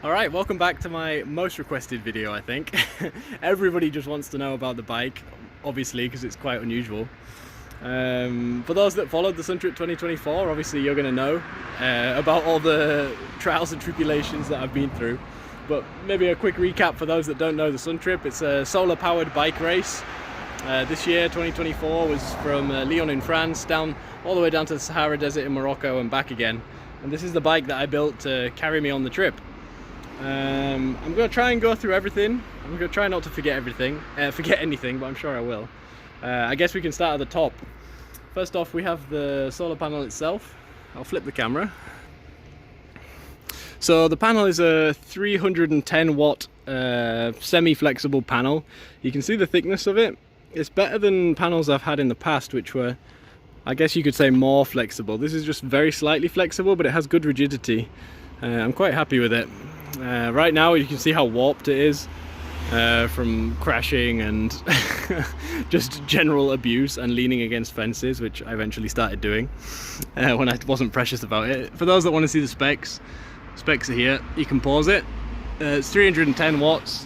Alright, welcome back to my most requested video, I think. Everybody just wants to know about the bike, obviously, because it's quite unusual. For those that followed the Sun Trip 2024, obviously you're going to know about all the trials and tribulations that I've been through. But maybe a quick recap for those that don't know the Sun Trip. It's a solar-powered bike race. This year, 2024, was from Lyon in France, down all the way down to the Sahara Desert in Morocco and back again. And this is the bike that I built to carry me on the trip. I'm going to try and go through everything. I'm going to try not to forget anything, but I'm sure I will. I guess we can start at the top. First off, we have the solar panel itself. I'll flip the camera. So the panel is a 310 watt semi-flexible panel. You can see the thickness of it. It's better than panels I've had in the past, which were, I guess you could say, more flexible. This is just very slightly flexible, but it has good rigidity. I'm quite happy with it. Right now you can see how warped it is from crashing and just general abuse and leaning against fences, which I eventually started doing when I wasn't precious about it. For those that want to see the specs are here. You can pause it. It's 310 watts.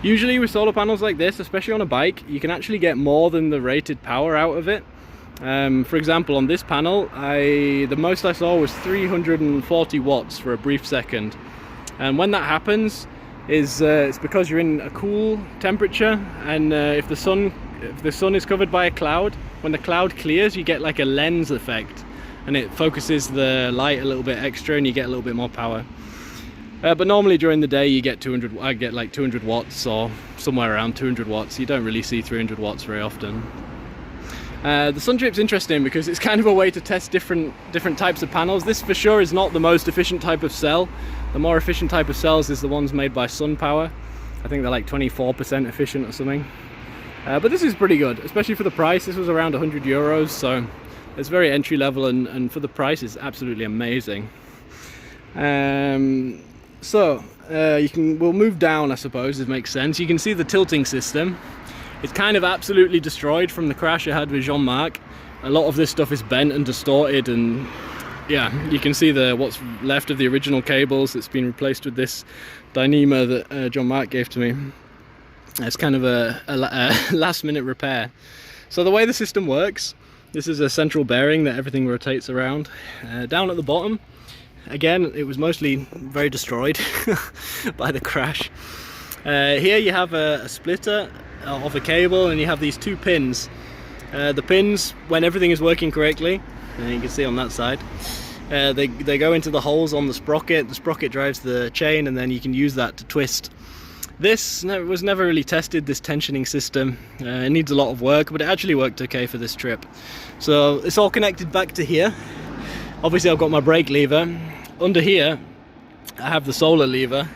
Usually with solar panels like this, especially on a bike, you can actually get more than the rated power out of it. For example, on this panel, the most I saw was 340 watts for a brief second. And when that happens, it's because you're in a cool temperature, and if the sun is covered by a cloud, when the cloud clears, you get like a lens effect, and it focuses the light a little bit extra, and you get a little bit more power. But normally during the day, you get 200. I get like 200 watts or somewhere around 200 watts. You don't really see 300 watts very often. The Sun Trip's interesting because it's kind of a way to test different types of panels. This for sure is not the most efficient type of cell. The more efficient type of cells is the ones made by SunPower. I think they're like 24% efficient or something. But this is pretty good, especially for the price. This was around 100 euros, so it's very entry level, and for the price it's absolutely amazing. We'll move down, I suppose, it makes sense. You can see the tilting system. It's kind of absolutely destroyed from the crash I had with Jean-Marc. A lot of this stuff is bent and distorted, and yeah, you can see what's left of the original cables that's been replaced with this Dyneema that Jean-Marc gave to me. It's kind of a last minute repair. So the way the system works, this is a central bearing that everything rotates around. Down at the bottom, again, it was mostly very destroyed by the crash. Here you have a splitter of a cable, and you have these two pins. The pins, when everything is working correctly, you can see on that side, they go into the holes on the sprocket. The sprocket drives the chain, and then you can use that to twist. This was never really tested, this tensioning system. It needs a lot of work, but it actually worked okay for this trip. So it's all connected back to here. Obviously I've got my brake lever. Under here I have the solar lever,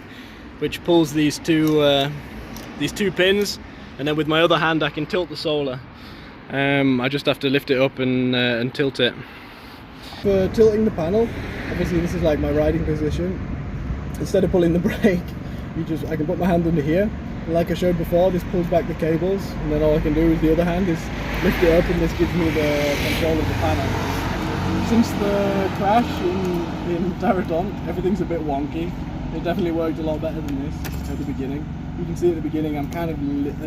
which pulls these two pins, and then with my other hand I can tilt the solar. I just have to lift it up and tilt it. For tilting the panel, obviously this is like my riding position. Instead of pulling the brake, I can put my hand under here. Like I showed before, this pulls back the cables, and then all I can do with the other hand is lift it up, and this gives me the control of the panel. Since the crash in Taradon, everything's a bit wonky. It definitely worked a lot better than this at the beginning. You can see at the beginning at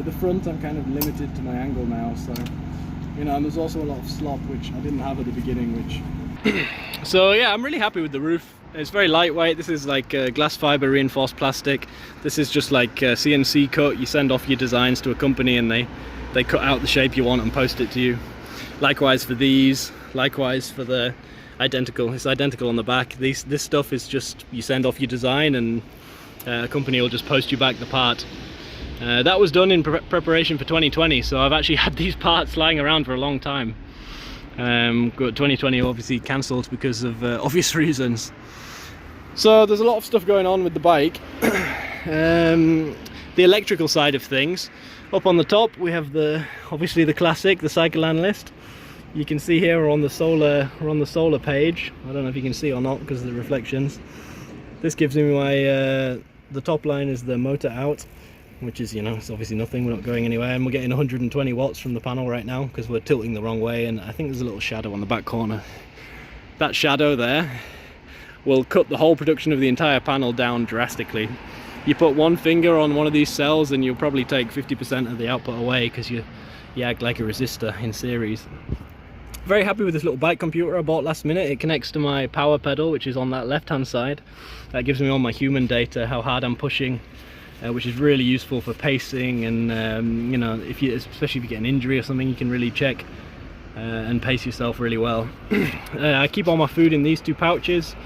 the front I'm kind of limited to my angle now, so you know, and there's also a lot of slop which I didn't have at the beginning, so yeah, I'm really happy with the roof. It's very lightweight. This is like glass fiber reinforced plastic. This is just like CNC cut. You send off your designs to a company, and they cut out the shape you want and post it to you. Likewise for these, likewise for the it's identical on the back. This stuff is just, you send off your design, and a company will just post you back the part. That was done in preparation for 2020, so I've actually had these parts lying around for a long time. 2020 obviously cancelled because of obvious reasons. So there's a lot of stuff going on with the bike. The electrical side of things. Up on the top we have obviously the classic, the cycle analyst. You can see here we're on the solar page. I don't know if you can see or not because of the reflections. This gives me the top line is the motor out, which is, you know, it's obviously nothing, we're not going anywhere, and we're getting 120 watts from the panel right now because we're tilting the wrong way, and I think there's a little shadow on the back corner. That shadow there, will cut the whole production of the entire panel down drastically. You put one finger on one of these cells and you'll probably take 50% of the output away because you act like a resistor in series. Very happy with this little bike computer I bought last minute. It connects to my power pedal, which is on that left hand side. That gives me all my human data, how hard I'm pushing, which is really useful for pacing, and you know, especially if you get an injury or something, you can really check and pace yourself really well. I keep all my food in these two pouches,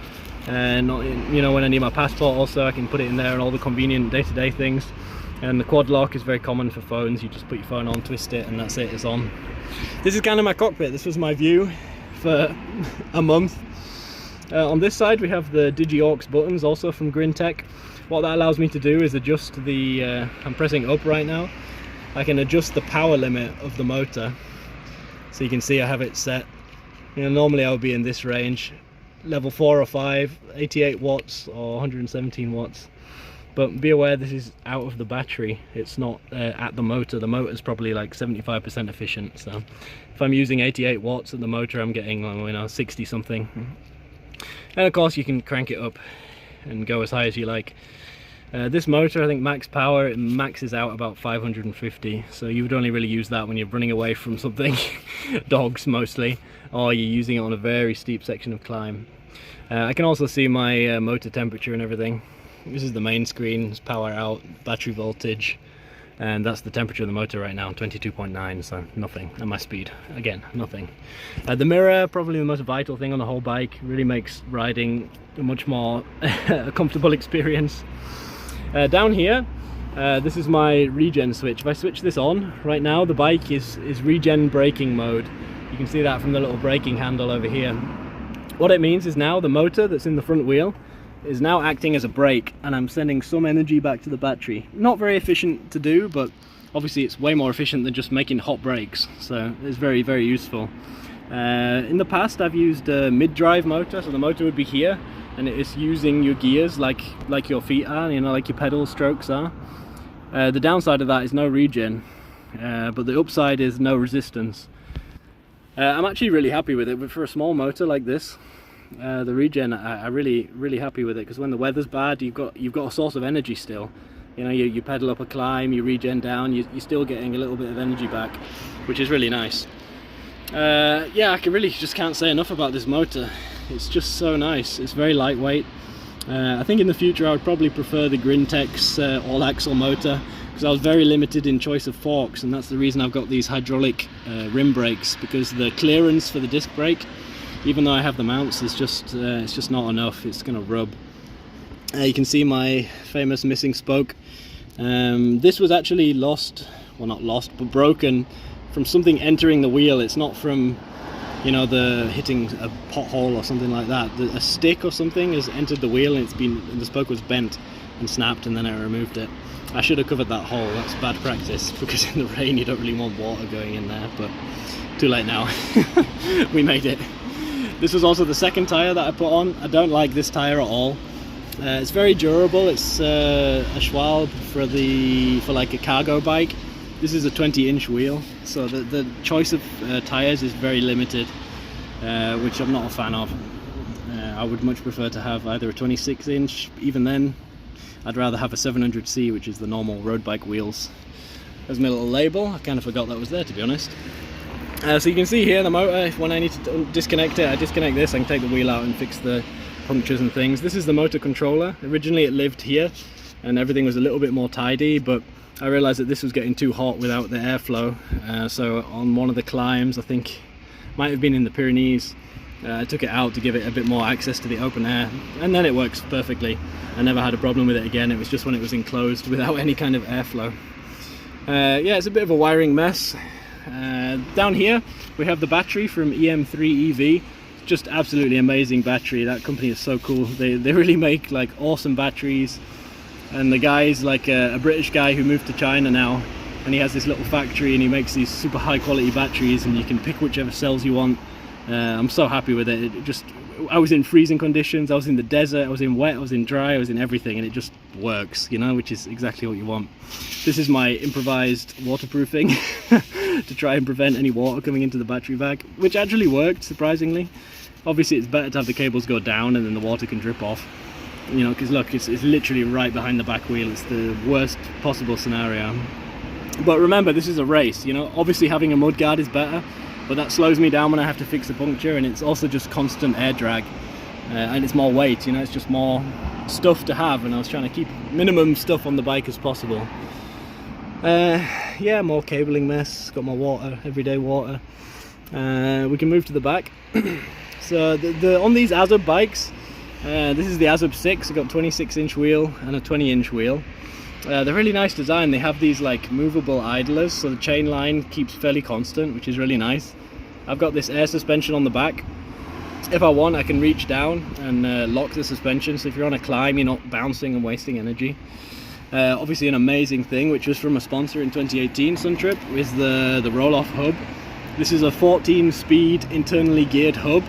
and you know, when I need my passport also I can put it in there, and all the convenient day-to-day things. And the quad lock is very common for phones. You just put your phone on, twist it, and that's it, it's on. This is kind of my cockpit. This was my view for a month. On this side we have the digi-aux buttons, also from Grin. What that allows me to do is adjust the, I'm pressing up right now, I can adjust the power limit of the motor. So you can see I have it set, you know, normally I would be in this range, level 4 or 5, 88 watts or 117 watts. But be aware this is out of the battery, it's not at the motor. The motor's probably like 75% efficient, so if I'm using 88 watts at the motor, I'm getting, you know, 60 something. And of course you can crank it up and go as high as you like. This motor, I think max power, it maxes out about 550, so you would only really use that when you're running away from something, dogs mostly, or you're using it on a very steep section of climb. I can also see my motor temperature and everything. This is the main screen, it's power out, battery voltage, and that's the temperature of the motor right now, 22.9, so nothing. And my speed, again, nothing. The mirror, probably the most vital thing on the whole bike, really makes riding a much more comfortable experience. Down here, this is my regen switch. If I switch this on, right now the bike is regen braking mode. You can see that from the little braking handle over here. What it means is now the motor that's in the front wheel is now acting as a brake, and I'm sending some energy back to the battery. Not very efficient to do, but obviously it's way more efficient than just making hot brakes, so it's very, very useful. In the past I've used a mid-drive motor, so the motor would be here and it is using your gears like your feet are, you know, like your pedal strokes are. The downside of that is no regen, but the upside is no resistance. I'm actually really happy with it, but for a small motor like this, the regen, I'm really happy with it, because when the weather's bad, you've got a source of energy still. You know, you pedal up a climb, you regen down, you're still getting a little bit of energy back, which is really nice. Yeah, I really just can't say enough about this motor. It's just so nice. It's very lightweight. I think in the future I would probably prefer the Grin all-axle motor, because I was very limited in choice of forks, and that's the reason I've got these hydraulic rim brakes, because the clearance for the disc brake, even though I have the mounts, it's just not enough. It's going to rub. You can see my famous missing spoke. This was actually lost, well, not lost, but broken from something entering the wheel. It's not from, you know, the hitting a pothole or something like that. A stick or something has entered the wheel, and the spoke was bent and snapped, and then I removed it. I should have covered that hole. That's bad practice, because in the rain you don't really want water going in there, but too late now. We made it. This was also the second tyre that I put on. I don't like this tyre at all. It's very durable. It's a Schwalbe for like a cargo bike. This is a 20-inch wheel, so the choice of tyres is very limited, which I'm not a fan of. I would much prefer to have either a 26-inch, even then I'd rather have a 700C, which is the normal road bike wheels. There's my little label. I kind of forgot that was there, to be honest. So you can see here the motor, when I need to disconnect it, I disconnect this, I can take the wheel out and fix the punctures and things. This is the motor controller. Originally it lived here and everything was a little bit more tidy, but I realized that this was getting too hot without the airflow. So on one of the climbs, I think might have been in the Pyrenees, I took it out to give it a bit more access to the open air, and then it works perfectly. I never had a problem with it again. It was just when it was enclosed without any kind of airflow. Yeah, it's a bit of a wiring mess. Down here we have the battery from EM3 EV. Just absolutely amazing battery. That company is so cool. They really make like awesome batteries, and the guy's like a British guy who moved to China now, and he has this little factory and he makes these super high quality batteries, and you can pick whichever cells you want. I'm so happy with it. I was in freezing conditions, I was in the desert, I was in wet, I was in dry, I was in everything, and it just works, you know, which is exactly what you want. This is my improvised waterproofing to try and prevent any water coming into the battery bag, which actually worked, surprisingly. Obviously it's better to have the cables go down and then the water can drip off, you know, because look, it's literally right behind the back wheel. It's the worst possible scenario. But remember, this is a race, you know. Obviously having a mud guard is better, but that slows me down when I have to fix the puncture, and it's also just constant air drag, and it's more weight, you know, it's just more stuff to have, and I was trying to keep minimum stuff on the bike as possible. Yeah, more cabling mess, got my water, everyday water. We can move to the back. So on these Azub bikes, this is the Azub 6, I've got 26-inch wheel and a 20-inch wheel. They're really nice design. They have these like movable idlers, so the chain line keeps fairly constant, which is really nice. I've got this air suspension on the back. If I want, I can reach down and lock the suspension, so if you're on a climb, you're not bouncing and wasting energy. Obviously an amazing thing, which was from a sponsor in 2018, Suntrip, is the rohloff hub. This is a 14-speed internally geared hub.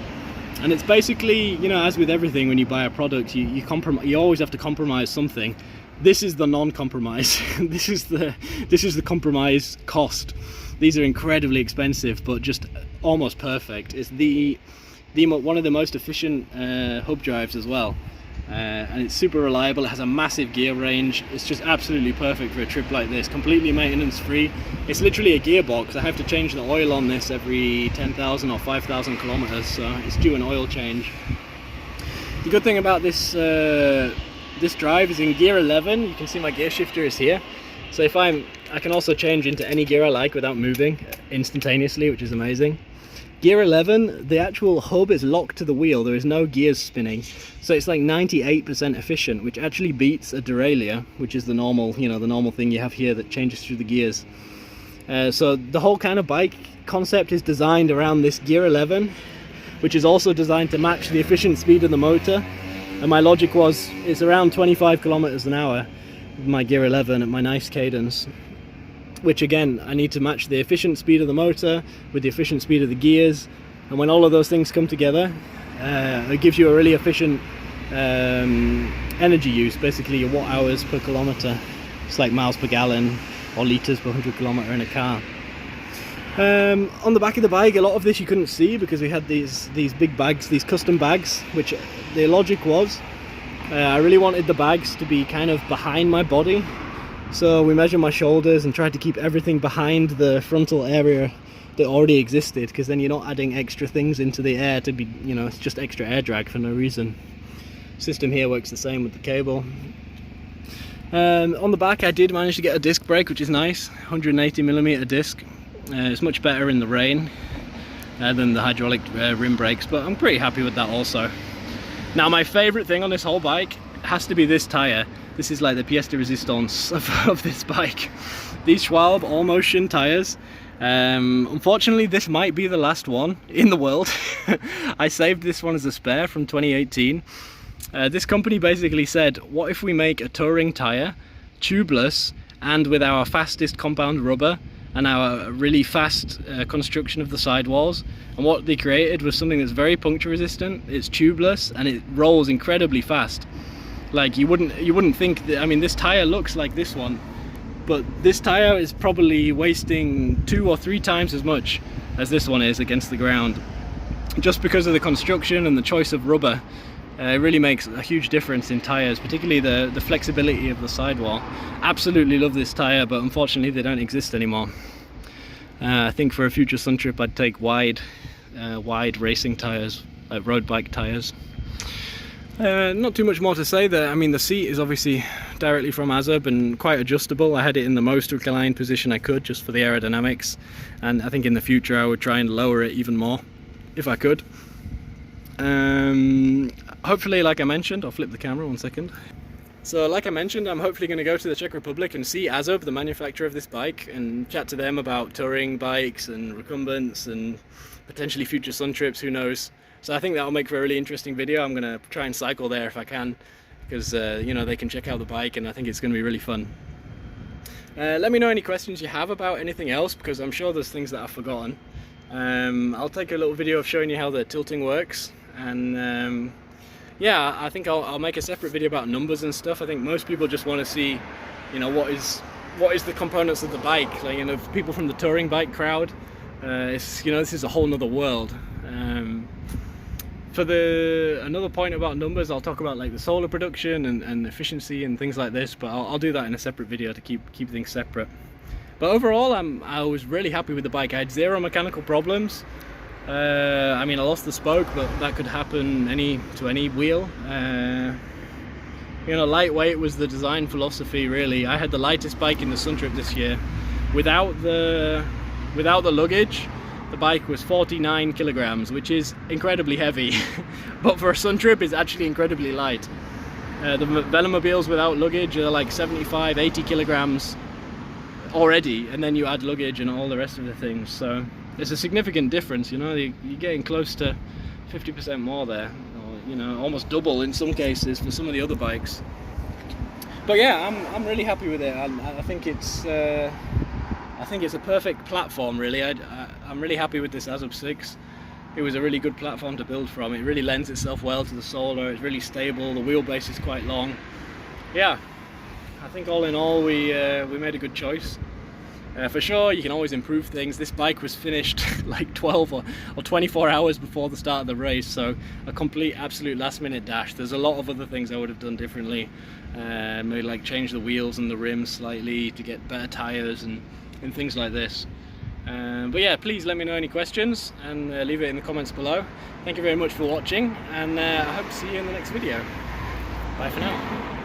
And it's basically, you know, as with everything when you buy a product, you always have to compromise something. This is the non-compromise. this is the compromise cost. These are incredibly expensive, but just almost perfect. It's one of the most efficient hub drives as well, and it's super reliable. It has a massive gear range. It's just absolutely perfect for a trip like this. Completely maintenance free. It's literally a gearbox. I have to change the oil on this every 10,000 or 5,000 kilometers, so it's due an oil change. The good thing about this this drive is in gear 11. You can see my gear shifter is here, so if I can also change into any gear I like without moving instantaneously, which is amazing. Gear 11, the actual hub is locked to the wheel. There is no gears spinning, so it's like 98% efficient, which actually beats a derailleur, which is the normal, you know, the normal thing you have here that changes through the gears. So the whole kind of bike concept is designed around this gear 11, which is also designed to match the efficient speed of the motor. And my logic was, it's around 25 kilometers an hour with my gear 11 at my nice cadence, which again, I need to match the efficient speed of the motor with the efficient speed of the gears. And when all of those things come together, it gives you a really efficient energy use, basically your watt hours per kilometer. It's like miles per gallon or liters per 100 kilometer in a car. On the back of the bike, a lot of this you couldn't see because we had these big bags, these custom bags, which the logic was, I really wanted the bags to be kind of behind my body. So we measured my shoulders and tried to keep everything behind the frontal area that already existed, because then you're not adding extra things into the air to be, you know, it's just extra air drag for no reason. System here works the same with the cable. On the back I did manage to get a disc brake, which is nice, 180mm disc. It's much better in the rain than the hydraulic rim brakes, but I'm pretty happy with that also. Now my favourite thing on this whole bike has to be this tyre. This is like the pièce de résistance of this bike. These Schwalbe all motion tyres. Unfortunately this might be the last one in the world. I saved this one as a spare from 2018. This company basically said, what if we make a touring tyre, tubeless, and with our fastest compound rubber and our really fast construction of the sidewalls. And what they created was something that's very puncture resistant, it's tubeless, and it rolls incredibly fast. Like you wouldn't think that, I mean, this tire looks like this one, but this tire is probably wasting 2 or 3 times as much as this one is against the ground, just because of the construction and the choice of rubber. It really makes a huge difference in tires, particularly the flexibility of the sidewall. Absolutely love this tire, but unfortunately they don't exist anymore. I think for a future Suntrip I'd take wide racing tires, like road bike tires. Not too much more to say there. I mean, the seat is obviously directly from Azub and quite adjustable. I had it in the most reclined position I could just for the aerodynamics, and I think in the future I would try and lower it even more if I could. Hopefully, like I mentioned, I'll flip the camera 1 second. So like I mentioned, I'm hopefully going to go to the Czech Republic and see Azub, the manufacturer of this bike, and chat to them about touring bikes and recumbents and potentially future Suntrips, who knows. So I think that'll make for a really interesting video. I'm going to try and cycle there if I can, because you know, they can check out the bike, and I think it's going to be really fun. Let me know any questions you have about anything else, because I'm sure there's things that I've forgotten. I'll take a little video of showing you how the tilting works, and yeah, I think I'll make a separate video about numbers and stuff. I think most people just want to see, you know, what is the components of the bike. Like, you know, people from the touring bike crowd, it's, you know, this is a whole nother world. For another point about numbers, I'll talk about like the solar production and efficiency and things like this, but I'll do that in a separate video to keep things separate. But overall, I was really happy with the bike. I had zero mechanical problems. I mean, I lost the spoke, but that could happen to any wheel. You know, lightweight was the design philosophy, really. I had the lightest bike in the Sun Trip this year. Without the luggage, the bike was 49 kilograms, which is incredibly heavy. But for a Sun Trip, it's actually incredibly light. The Velomobiles without luggage are like 75, 80 kilograms already, and then you add luggage and all the rest of the things. So there's a significant difference, you know. You're getting close to 50% more there. You know, almost double in some cases for some of the other bikes. But yeah, I'm really happy with it. I think it's a perfect platform, really. I'm really happy with this ASUB 6. It was a really good platform to build from. It really lends itself well to the solar. It's really stable. The wheelbase is quite long. Yeah, I think all in all we made a good choice. For sure, you can always improve things. This bike was finished like 12 or 24 hours before the start of the race, so a complete, absolute last-minute dash. There's a lot of other things I would have done differently. Maybe like change the wheels and the rims slightly to get better tires and things like this. But yeah, please let me know any questions and leave it in the comments below. Thank you very much for watching, and I hope to see you in the next video. Bye for now.